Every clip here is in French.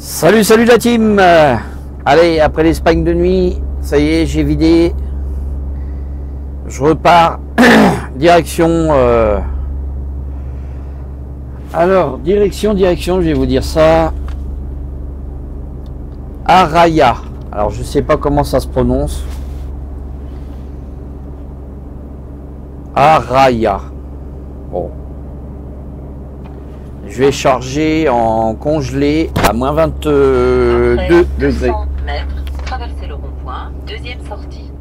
Salut la team. Allez, après l'Espagne de nuit, ça y est, j'ai vidé. Je repars. Direction... Alors, direction, je vais vous dire ça. Araya. Alors, je sais pas comment ça se prononce. Araya. Bon. Je vais charger en congelé à moins 22 Après degrés. 200 mètres, traversez le rond-point, deuxième sortie.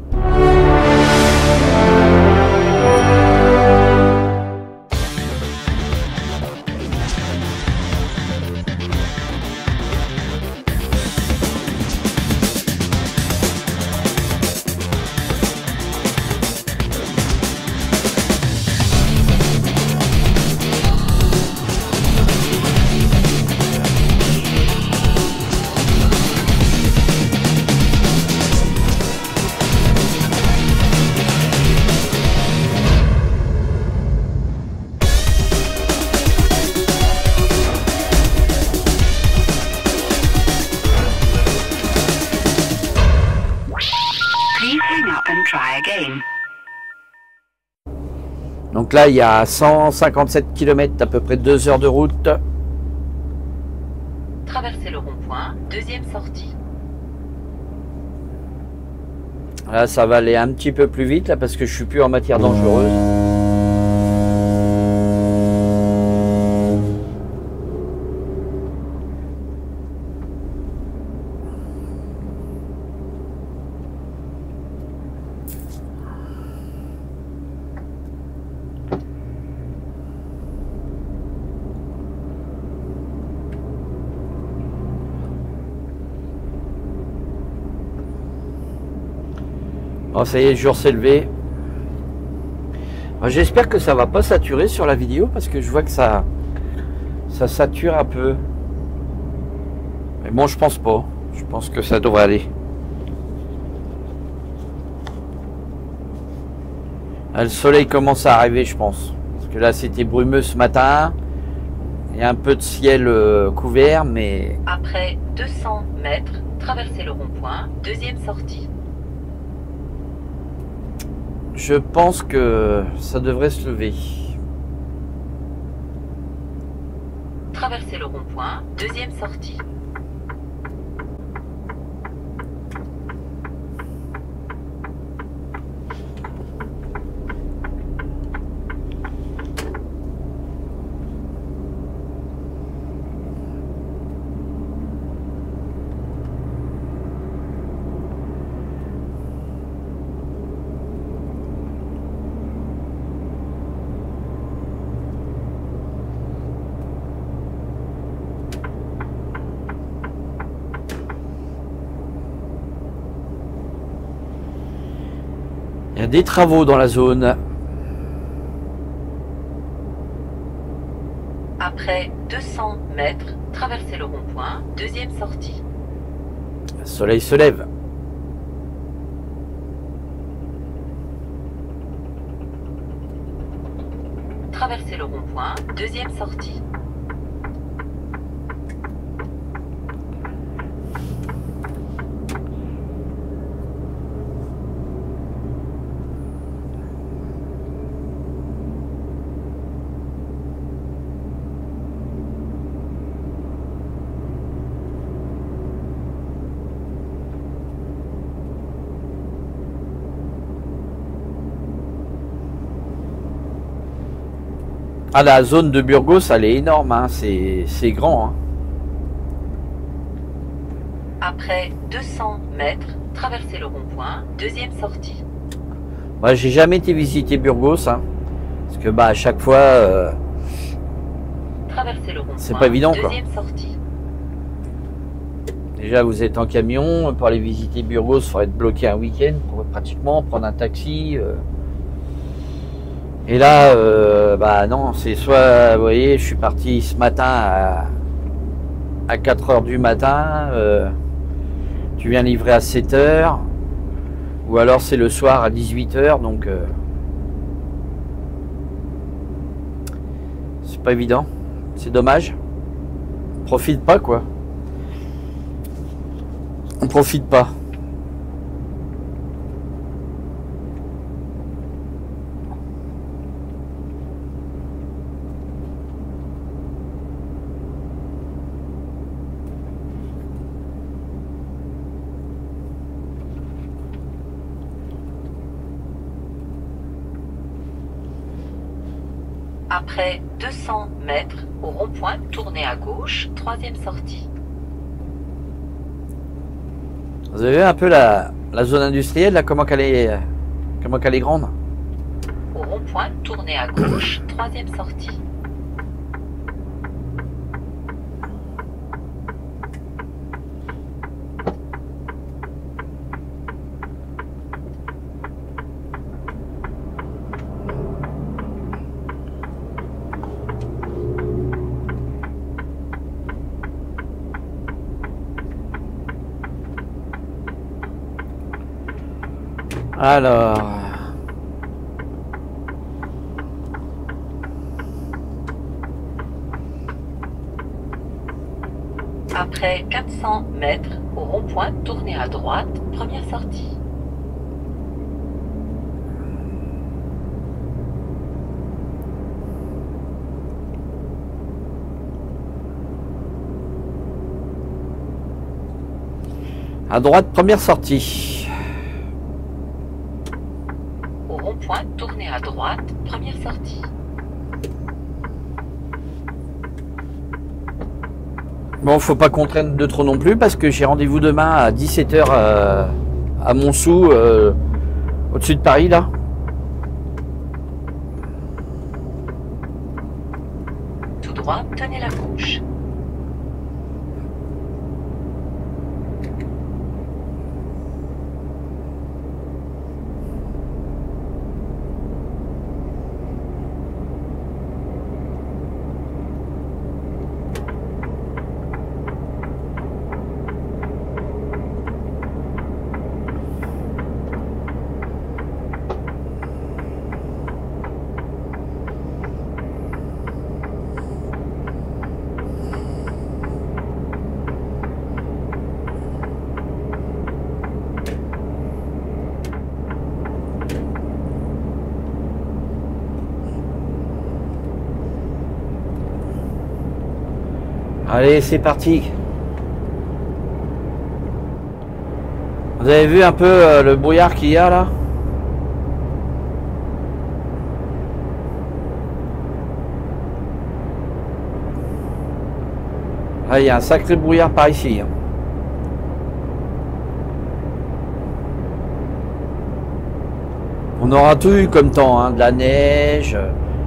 Donc là, il y a 157 km, à peu près 2 heures de route. Traversez le rond-point, deuxième sortie. Là, ça va aller un petit peu plus vite, là, parce que je suis plus en matière dangereuse. Oh, ça y est, le jour s'est levé. J'espère que ça va pas saturer sur la vidéo parce que je vois que ça sature un peu. Mais bon, je pense pas. Je pense que ça devrait aller. Là, le soleil commence à arriver, je pense. Parce que là, c'était brumeux ce matin. Il y a un peu de ciel couvert, mais... Après 200 mètres, traversez le rond-point, deuxième sortie. Je pense que ça devrait se lever. Traversez le rond-point, deuxième sortie. Il y a des travaux dans la zone. Après 200 mètres, traversez le rond-point, deuxième sortie. Le soleil se lève. Traversez le rond-point, deuxième sortie. Ah, la zone de Burgos, elle est énorme, hein. C'est grand. Hein. Après 200 mètres, traversez le rond-point, deuxième sortie. Moi, j'ai jamais été visiter Burgos, hein, parce que à chaque fois, Traversez le rond-point, c'est pas évident, quoi. deuxième sortie. Déjà, vous êtes en camion, pour aller visiter Burgos, il faudrait être bloqué un week-end, pratiquement, prendre un taxi. Et là, non, c'est soit, vous voyez, je suis parti ce matin à 4 heures du matin, tu viens livrer à 7 heures, ou alors c'est le soir à 18 heures, donc c'est pas évident, c'est dommage, profite pas quoi. On profite pas. Après 200 mètres, au rond-point, tournez à gauche, troisième sortie. Vous avez vu un peu la zone industrielle, là, comment qu'elle est grande? Au rond-point, tournez à gauche, troisième sortie. Alors, Après 400 mètres, au rond-point, tournez à droite, première sortie. à droite, première sortie. Au rond-point, tournez à droite, première sortie. Bon, faut pas qu'on traîne de trop non plus parce que j'ai rendez-vous demain à 17 h à Montsou, au-dessus de Paris, là. Tout droit, tenez la gauche. Allez, c'est parti. Vous avez vu un peu le brouillard qu'il y a là? Ah, il y a un sacré brouillard par ici. On aura tout eu comme temps, hein, de la neige.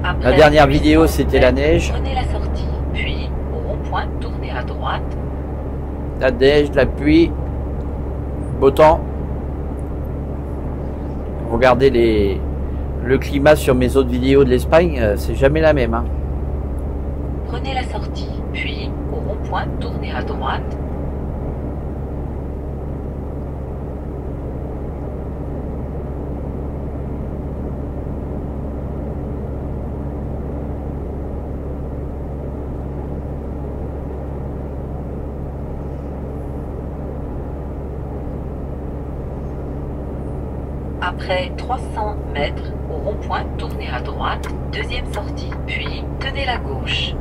Après La dernière 800 vidéo, c'était la mètres, neige. Prenez la sortie, puis au rond-point, tournez à droite. La neige, la pluie, beau temps. Regardez le climat sur mes autres vidéos de l'Espagne, c'est jamais la même. Hein. Prenez la sortie, puis au rond-point, tournez à droite. Après 300 mètres, au rond-point, tournez à droite, deuxième sortie, puis tenez la gauche.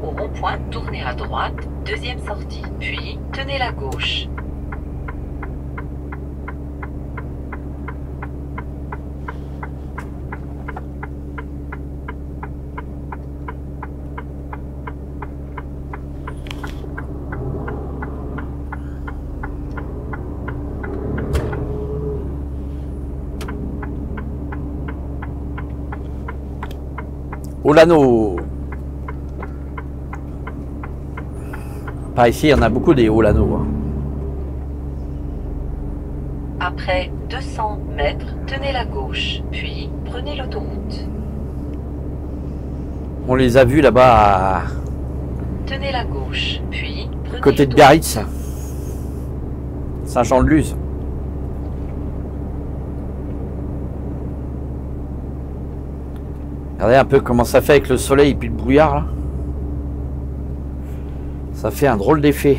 Au rond-point, tournez à droite, deuxième sortie, puis tenez la gauche. Olano. Par ici, il y en a beaucoup des Olano. Hein. Après 200 mètres, tenez la gauche, puis prenez l'autoroute. On les a vus là-bas à Tenez la gauche, puis prenez côté de l'autoroute. Biarritz, Saint-Jean-de-Luz. Regardez un peu comment ça fait avec le soleil et puis le brouillard là. Ça fait un drôle d'effet.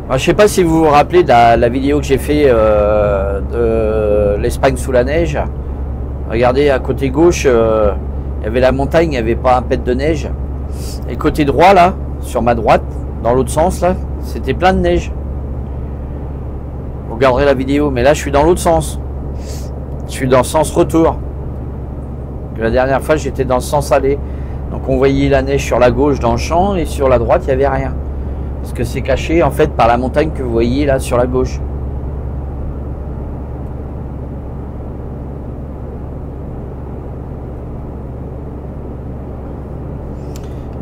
Alors, je sais pas si vous vous rappelez de la vidéo que j'ai fait de l'Espagne sous la neige. Regardez à côté gauche, il y avait la montagne, il n'y avait pas un pet de neige. Et côté droit là, sur ma droite, dans l'autre sens là, c'était plein de neige. Vous regarderez la vidéo, mais là je suis dans l'autre sens. Je suis dans le sens retour. La dernière fois j'étais dans le sens aller. Donc on voyait la neige sur la gauche dans le champ et sur la droite il n'y avait rien. Parce que c'est caché en fait par la montagne que vous voyez là sur la gauche.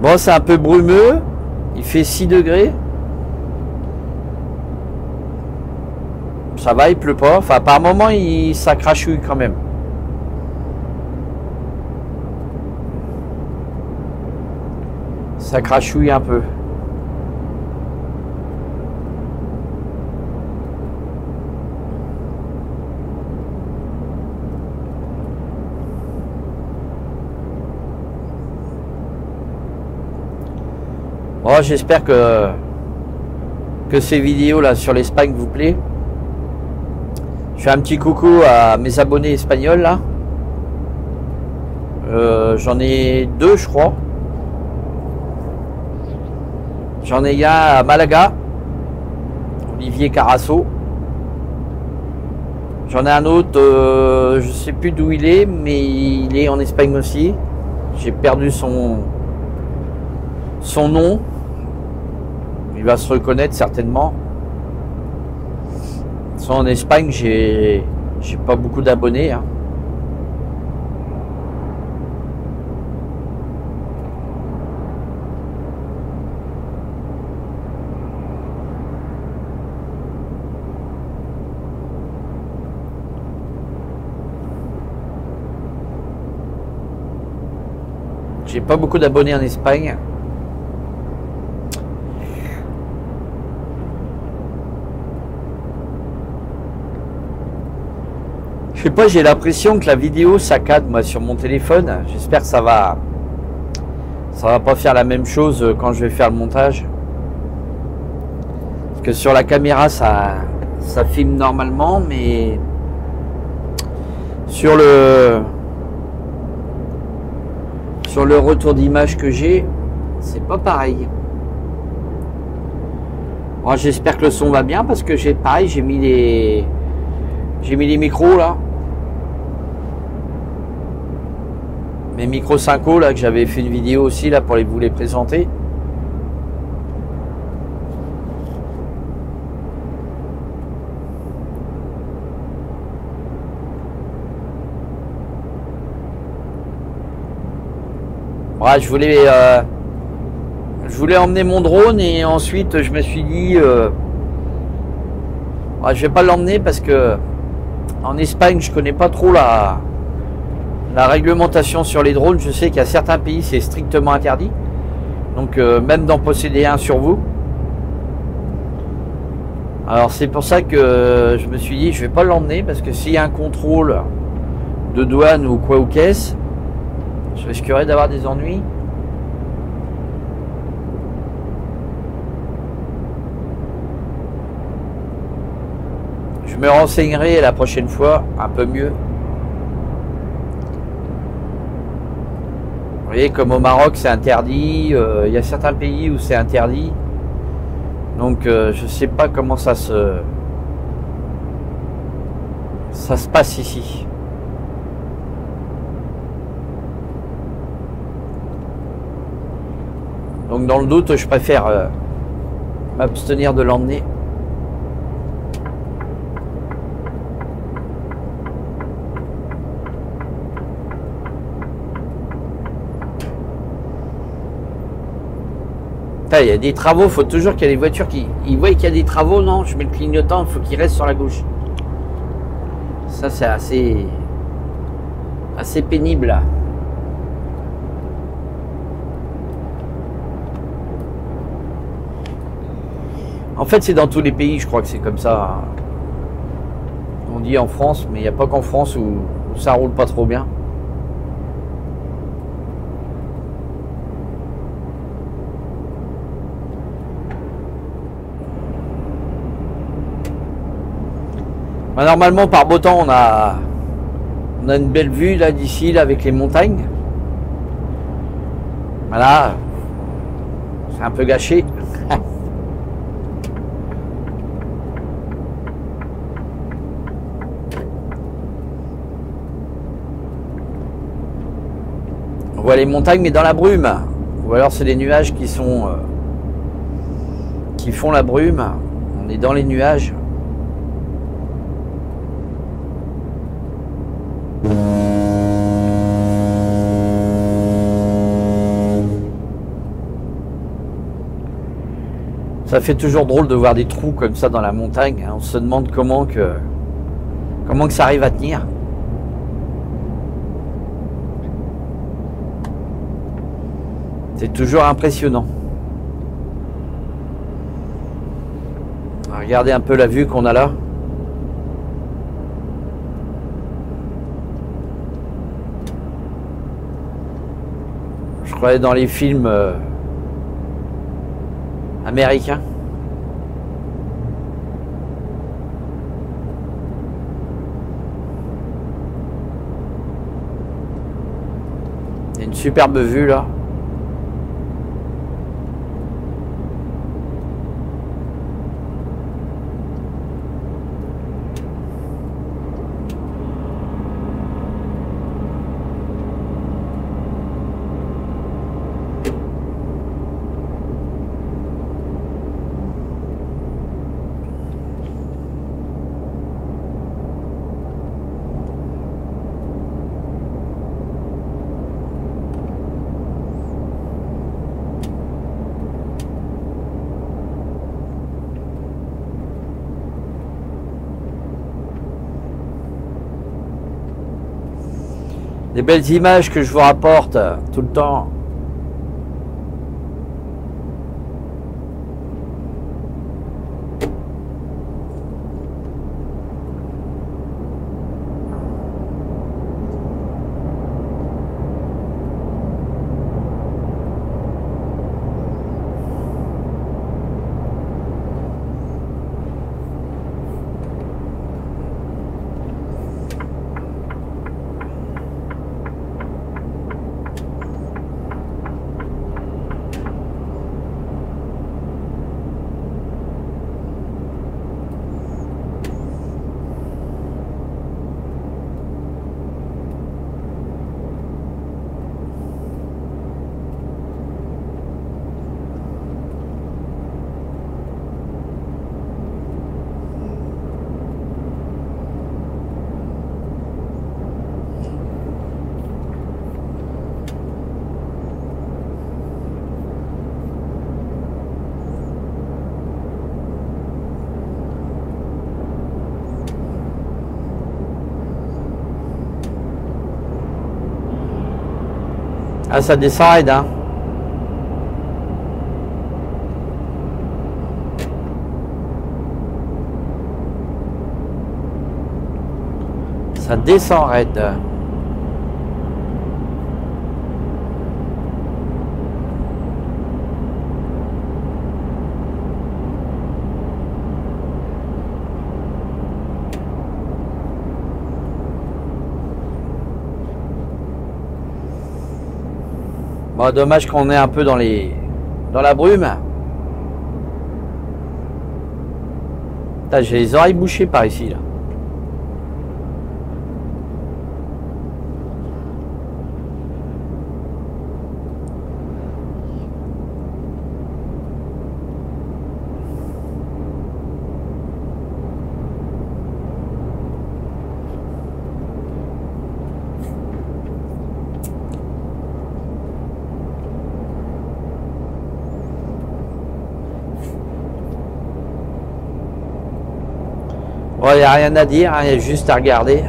Bon, c'est un peu brumeux. Il fait 6 degrés. Ça va, il pleut pas. Enfin, par moment, ça crachouille quand même. Ça crachouille un peu. Bon, j'espère que ces vidéos là sur l'Espagne vous plaît. Je fais un petit coucou à mes abonnés espagnols là. J'en ai 2 je crois. J'en ai un à Malaga, Olivier Carasso. J'en ai un autre, je sais plus d'où il est, mais il est en Espagne aussi. J'ai perdu son nom. Il va se reconnaître certainement. En Espagne, j'ai pas beaucoup d'abonnés. Hein. J'ai pas beaucoup d'abonnés en Espagne. Je sais pas, j'ai l'impression que la vidéo saccade moi sur mon téléphone. J'espère que ça va pas faire la même chose quand je vais faire le montage. Parce que sur la caméra ça filme normalement, mais sur le retour d'image que j'ai, c'est pas pareil. Bon, j'espère que le son va bien parce que j'ai mis les micros là. Mes micros Synco là que j'avais fait une vidéo aussi là pour vous les présenter. Ouais, je voulais emmener mon drone et ensuite je me suis dit ouais, je vais pas l'emmener parce que en Espagne je connais pas trop la réglementation sur les drones. Je sais qu'il y a certains pays c'est strictement interdit, donc même d'en posséder un sur vous. Alors c'est pour ça que je me suis dit je vais pas l'emmener parce que s'il y a un contrôle de douane ou quoi ou qu'est-ce, je risquerais d'avoir des ennuis. Je me renseignerai la prochaine fois un peu mieux. Vous voyez, comme au Maroc c'est interdit, il y a certains pays où c'est interdit. Donc je sais pas comment ça se passe ici. Donc dans le doute, je préfère m'abstenir de l'emmener. Il y a des travaux, il faut toujours qu'il y ait des voitures qui... Ils voient qu'il y a des travaux, non, je mets le clignotant, il faut qu'il reste sur la gauche. Ça, c'est assez pénible, là. En fait, c'est dans tous les pays, je crois que c'est comme ça. On dit en France, mais il n'y a pas qu'en France où ça roule pas trop bien. Bah, normalement, par beau temps, on a une belle vue là d'ici, là, avec les montagnes. Voilà, c'est un peu gâché. On voit les montagnes, mais dans la brume. Ou alors c'est les nuages qui sont qui font la brume. On est dans les nuages. Ça fait toujours drôle de voir des trous comme ça dans la montagne. On se demande comment que ça arrive à tenir. C'est toujours impressionnant. Regardez un peu la vue qu'on a là. Je croyais dans les films américain. Il y a une superbe vue là. Des belles images que je vous rapporte tout le temps. Ah, ça descend raide, hein. Ça descend raide. Bon, dommage qu'on est un peu dans la brume. J'ai les oreilles bouchées par ici là. Bon, il n'y a rien à dire, il y a juste à regarder.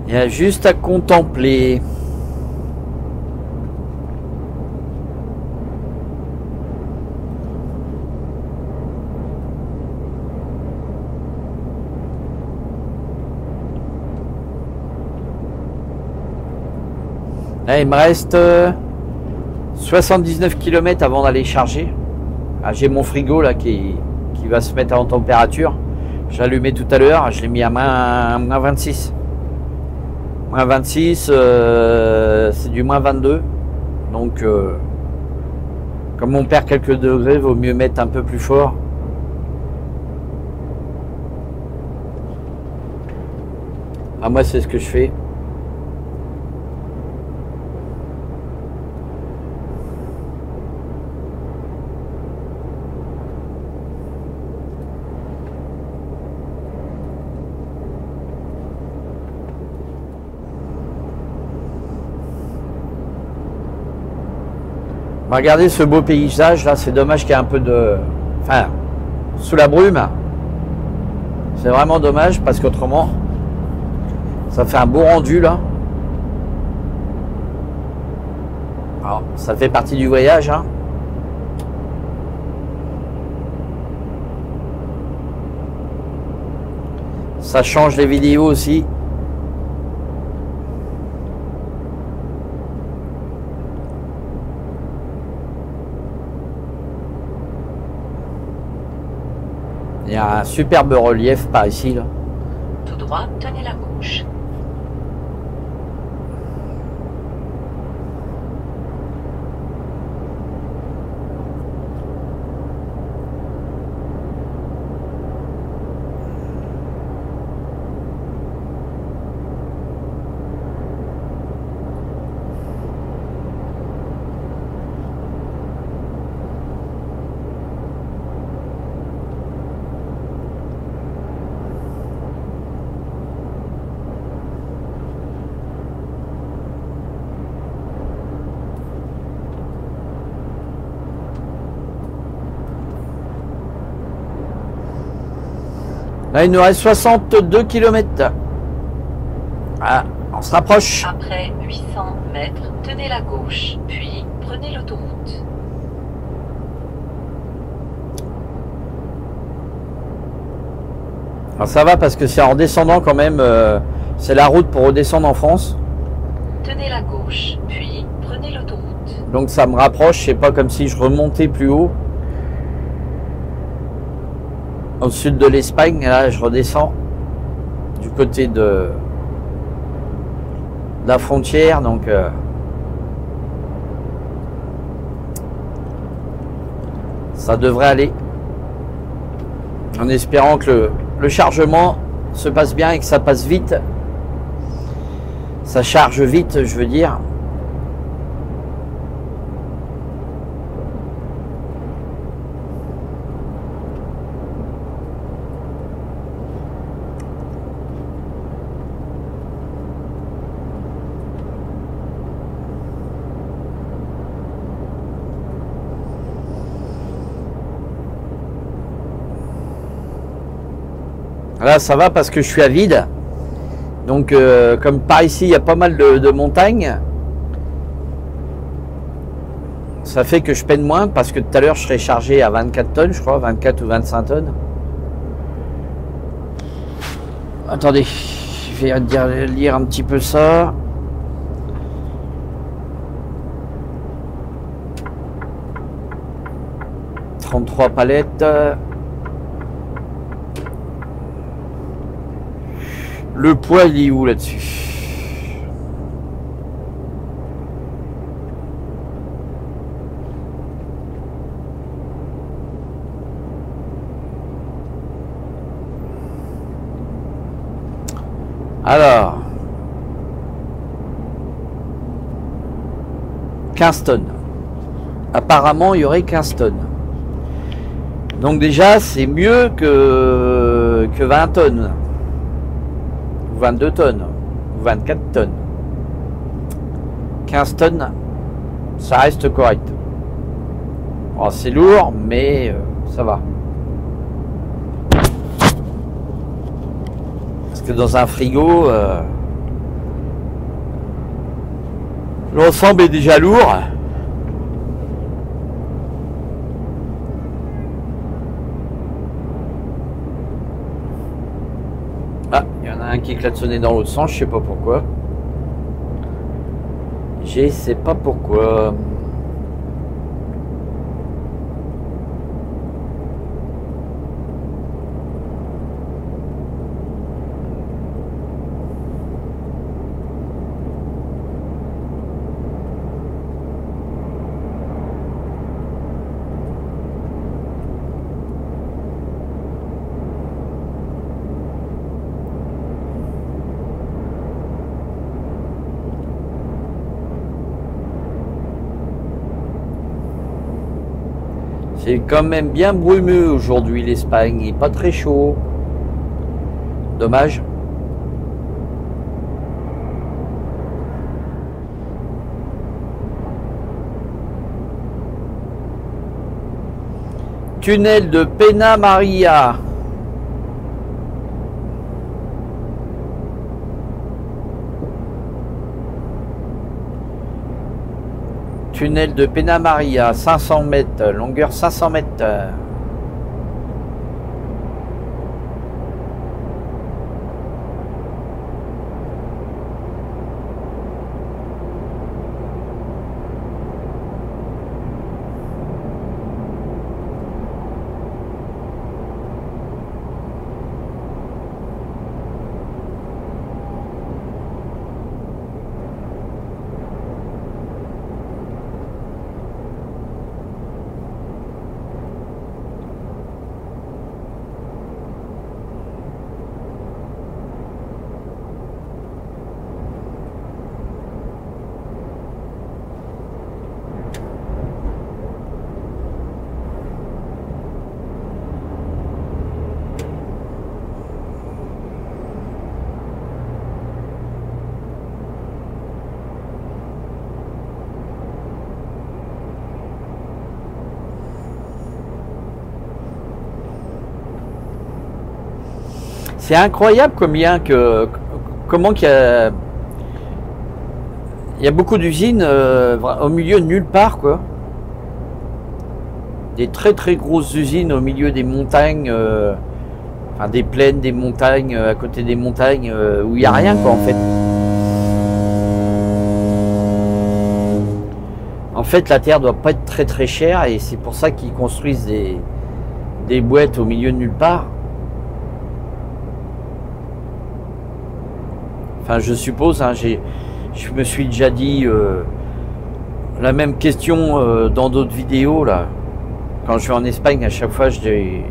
Il y a juste à contempler. Là, il me reste 79 km avant d'aller charger. Ah, j'ai mon frigo là qui va se mettre en température. Je l'ai allumé tout à l'heure, je l'ai mis à moins 26. Moins 26, c'est du moins 22. Donc, comme on perd quelques degrés, vaut mieux mettre un peu plus fort. Ah, moi, c'est ce que je fais. Regardez ce beau paysage là, c'est dommage qu'il y ait un peu de... Enfin, sous la brume. C'est vraiment dommage parce qu'autrement, ça fait un beau rendu là. Alors, ça fait partie du voyage. Hein. Ça change les vidéos aussi. Il y a un superbe relief par ici là. Tout droit, tenez la gauche. Là, il nous reste 62 km. Ah, on se rapproche. Après 800 mètres, tenez la gauche, puis prenez l'autoroute. Alors ça va parce que c'est en descendant quand même. C'est la route pour redescendre en France. Tenez la gauche, puis prenez l'autoroute. Donc ça me rapproche. C'est pas comme si je remontais plus haut. Au sud de l'Espagne, là je redescends du côté de la frontière, donc ça devrait aller, en espérant que le chargement se passe bien et que ça passe vite, ça charge vite, je veux dire. Là ça va parce que je suis à vide. Donc comme par ici il y a pas mal de montagnes, ça fait que je peine moins parce que tout à l'heure je serais chargé à 24 tonnes, je crois, 24 ou 25 tonnes. Attendez, je vais lire un petit peu ça. « 33 palettes. Le poids, il est où là-dessus? Alors, 15 tonnes. Apparemment, il y aurait 15 tonnes. Donc déjà, c'est mieux que 20 tonnes. Ou 22 tonnes. Ou 24 tonnes. 15 tonnes, ça reste correct. Oh, c'est lourd, mais ça va. Parce que dans un frigo, l'ensemble est déjà lourd. Ah, il y en a un qui est klaxonné dans l'autre sens, je sais pas pourquoi. Je sais pas pourquoi. C'est quand même bien brumeux aujourd'hui l'Espagne, il n'est pas très chaud. Dommage. Tunnel de Pena Maria. Tunnel de Pena Maria, 500 mètres, longueur 500 mètres. C'est incroyable comment qu'il y a beaucoup d'usines au milieu de nulle part, quoi. Des très très grosses usines au milieu des montagnes, enfin des plaines, des montagnes, à côté des montagnes, où il n'y a rien, quoi, en fait. En fait, la terre doit pas être très très chère et c'est pour ça qu'ils construisent des boîtes au milieu de nulle part. Enfin, je suppose, hein, je me suis déjà dit la même question dans d'autres vidéos, là. Quand je vais en Espagne, à chaque fois, je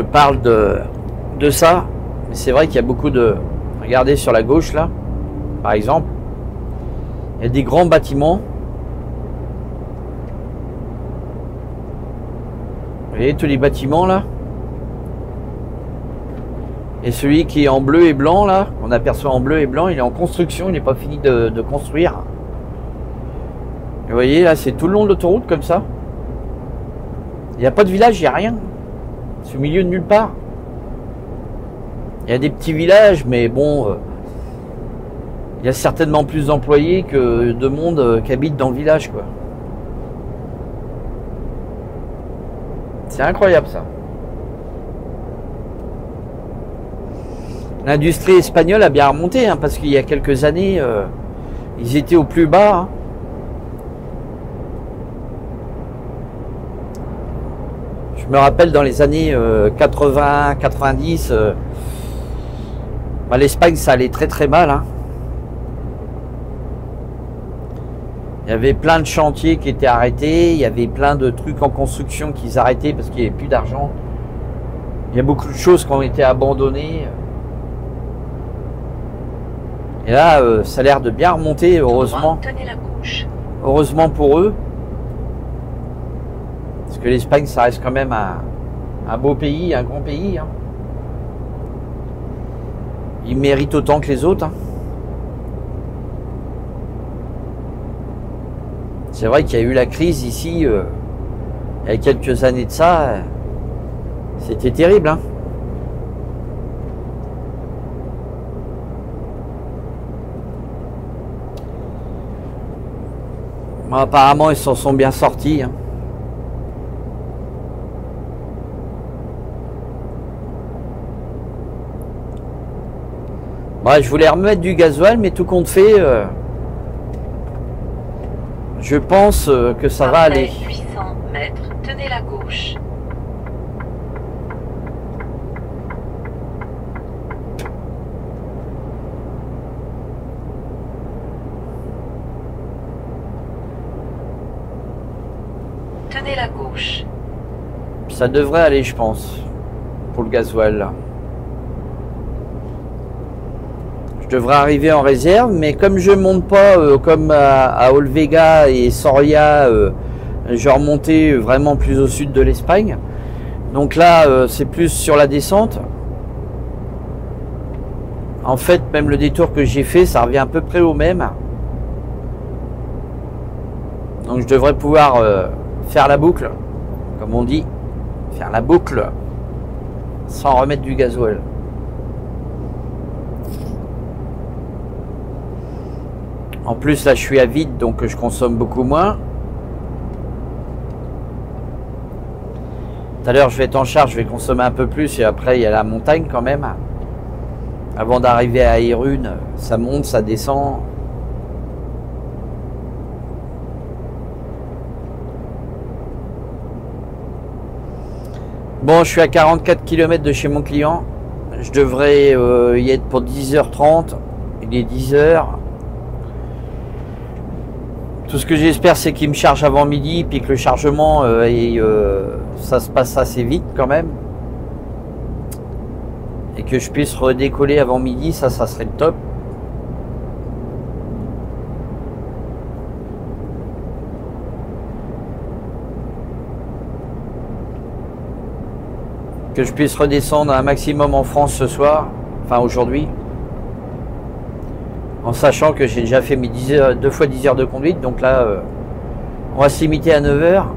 parle de ça. Mais c'est vrai qu'il y a beaucoup de... Regardez sur la gauche, là, par exemple. Il y a des grands bâtiments. Vous voyez tous les bâtiments, là? Et celui qui est en bleu et blanc, là, on aperçoit en bleu et blanc, il est en construction, il n'est pas fini de construire. Et vous voyez, là, c'est tout le long de l'autoroute, comme ça. Il n'y a pas de village, il n'y a rien. C'est au milieu de nulle part. Il y a des petits villages, mais bon, il y a certainement plus d'employés que de monde qui habite dans le village, quoi. C'est incroyable, ça. L'industrie espagnole a bien remonté, hein, parce qu'il y a quelques années, ils étaient au plus bas. Hein. Je me rappelle dans les années 80, 90, bah, l'Espagne, ça allait très très mal. Hein. Il y avait plein de chantiers qui étaient arrêtés, il y avait plein de trucs en construction qu'ils arrêtaient parce qu'il n'y avait plus d'argent. Il y a beaucoup de choses qui ont été abandonnées. Et là, ça a l'air de bien remonter, heureusement. Tenez la gauche. Heureusement pour eux. Parce que l'Espagne, ça reste quand même un beau pays, un grand pays. Hein. Ils méritent autant que les autres. Hein. C'est vrai qu'il y a eu la crise ici, il y a quelques années de ça. C'était terrible. Hein. Bon, apparemment, ils s'en sont bien sortis. Hein. Bon, je voulais remettre du gasoil, mais tout compte fait, je pense que ça va aller. 800 mètres, tenez la gauche. Tenez la gauche. Ça devrait aller, je pense, pour le gasoil. Là. Je devrais arriver en réserve, mais comme je monte pas comme à Olvega et Soria, je remontais vraiment plus au sud de l'Espagne. Donc là, c'est plus sur la descente. En fait, même le détour que j'ai fait, ça revient à peu près au même. Donc je devrais pouvoir faire la boucle, comme on dit, faire la boucle sans remettre du gasoil. En plus, là, je suis à vide, donc je consomme beaucoup moins. Tout à l'heure, je vais être en charge, je vais consommer un peu plus, et après, il y a la montagne quand même. Avant d'arriver à Irune, ça monte, ça descend. Bon, je suis à 44 km de chez mon client. Je devrais y être pour 10h30. Il est 10h. Tout ce que j'espère, c'est qu'il me charge avant midi, puis que le chargement, ça se passe assez vite quand même. Et que je puisse redécoller avant midi, ça serait le top. Que je puisse redescendre un maximum en France ce soir, enfin aujourd'hui. En sachant que j'ai déjà fait mes 2 fois 10 heures de conduite, donc là, on va se limiter à 9 heures.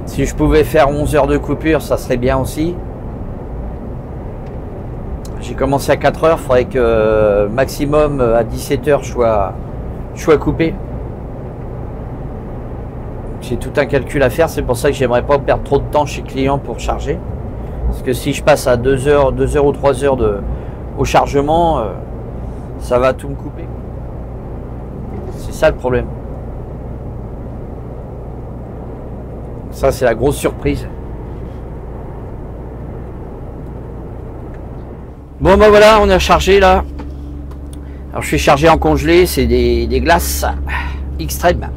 Si je pouvais faire 11 heures de coupure, ça serait bien aussi. J'ai commencé à 4 heures, il faudrait que maximum à 17 heures je sois coupé. J'ai tout un calcul à faire, c'est pour ça que j'aimerais pas perdre trop de temps chez le client pour charger. Parce que si je passe à 2 heures ou 3 heures au chargement, ça va tout me couper. C'est ça le problème. Ça, c'est la grosse surprise. Bon, ben voilà, on est rechargé là. Alors, je suis chargé en congelé, c'est des glaces extrêmes.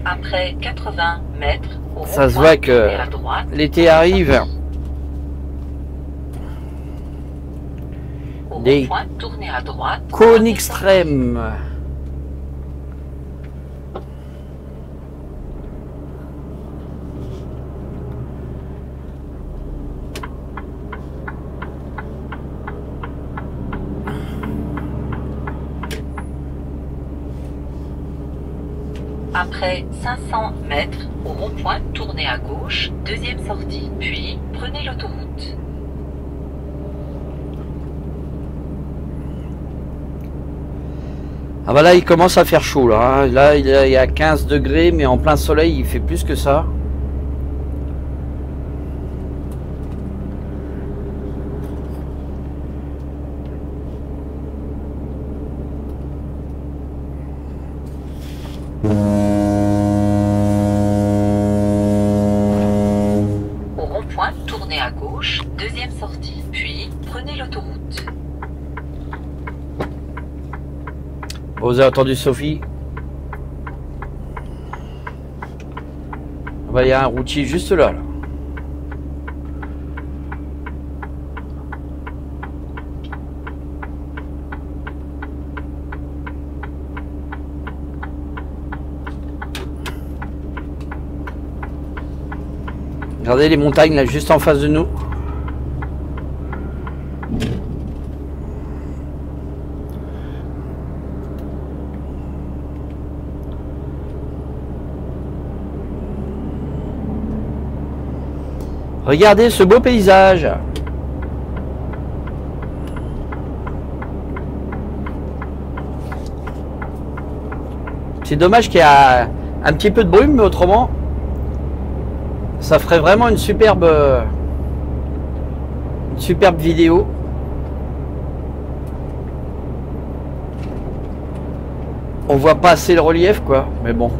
Après 80 mètres, ça se voit que l'été arrive. Des cônes extrêmes. Après 500 mètres, au rond-point, tournez à gauche, deuxième sortie, puis prenez l'autoroute. Ah bah là, il commence à faire chaud là. Là, il y a 15 degrés, mais en plein soleil, il fait plus que ça. Au rond-point, tournez à gauche, deuxième sortie, puis prenez l'autoroute. Vous avez entendu Sophie? Il y a un routier juste là. Regardez les montagnes là juste en face de nous. Regardez ce beau paysage. C'est dommage qu'il y a un petit peu de brume, mais autrement, ça ferait vraiment une superbe vidéo. On voit pas assez le relief, quoi. Mais bon,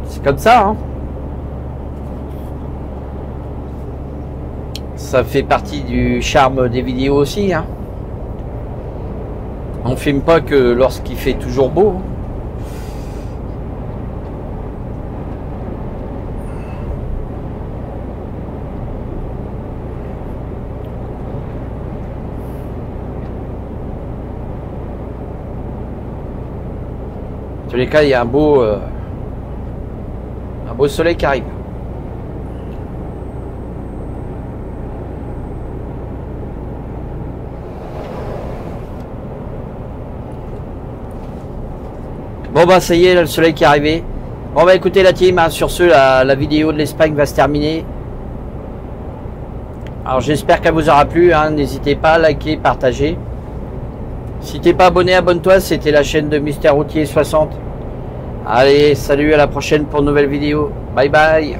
c'est comme ça, hein. Ça fait partie du charme des vidéos aussi, hein. On filme pas que lorsqu'il fait toujours beau. En tous les cas, il y a un beau soleil qui arrive. Bon bah ça y est, là, le soleil qui est arrivé. Bon bah écoutez la team, hein, sur ce la vidéo de l'Espagne va se terminer. Alors j'espère qu'elle vous aura plu, hein. N'hésitez pas à liker, partager. Si t'es pas abonné, abonne-toi, c'était la chaîne de Mister Routier 60. Allez, salut, à la prochaine pour une nouvelle vidéo. Bye bye.